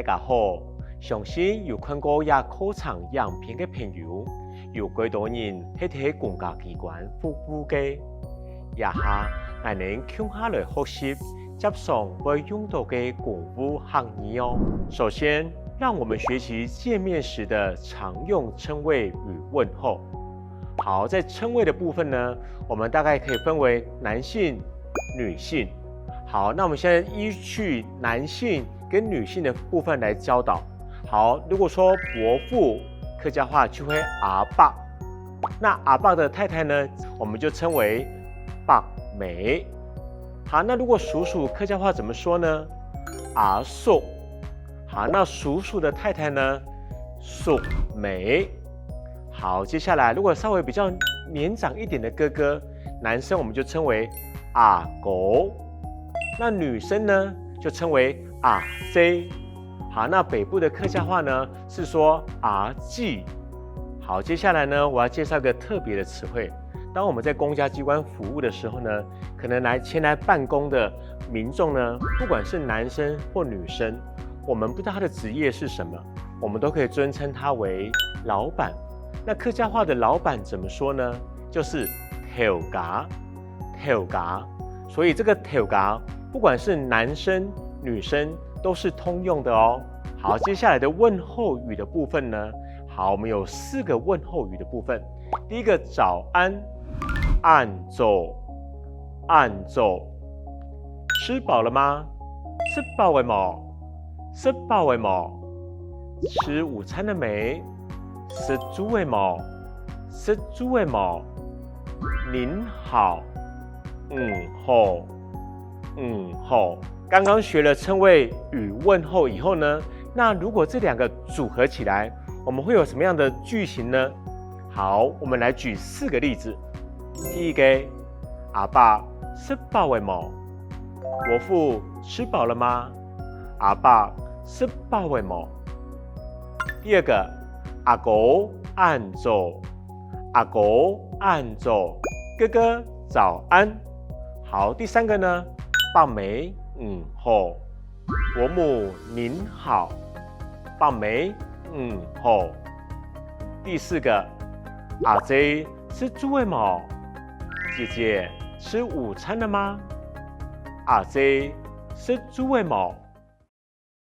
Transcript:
大家好，相信有看过也考场样片嘅朋友，有幾多人係喺公家機關服務嘅？以下我哋共下來學習接上會用到嘅公務行業哦。首先，讓我們學習見面時的常用稱謂與問候。好，在稱謂的部分呢，我們大概可以分為男性、女性。好，那我們現在依據男性跟女性的部分來教導。好，如果說伯父，客家話就會阿伯。那阿伯的太太呢，我們就稱為伯妹。好，那如果叔叔，客家話怎麼說呢？阿叔。好，那叔叔的太太呢？叔妹。好，接下來如果稍微比較年長一點的哥哥，男生我們就稱為阿哥。那女生呢，就稱為阿姐。好，那北部的客家話呢，是說阿姊。好，接下來呢，我要介紹一個特別的詞彙。當我們在公家機關服務的時候呢，可能前來辦公的民眾呢，不管是男生或女生，我們不知道他的職業是什麼，我們都可以尊稱他為老闆。那客家話的老闆怎麼說呢？就是頭家，頭家。所以這個頭家，不管是男生女生都是通用的哦。好，接下來的問候語的部分呢，好，我們有4個問候語的部分。第一個早安，安早，安早。吃飽了嗎？吃飽了冇？吃飽了冇？吃午餐了沒？吃豬了冇？吃豬了冇？您好，好，好。剛剛學了稱謂與問候以後呢，那如果這兩個組合起來，我們會有什麼樣的句型呢？好，我們來舉4個例子。第一個，阿爸吃飽了冇？伯父吃飽了嗎？阿爸吃飽了冇？第二個，阿哥安早，阿哥安早，哥哥早安。好，第3個呢，伯妹好，伯母您好，伯妹好。第4個，阿姐吃豬了冇？姐姐吃午餐了嗎？阿姐吃豬了冇？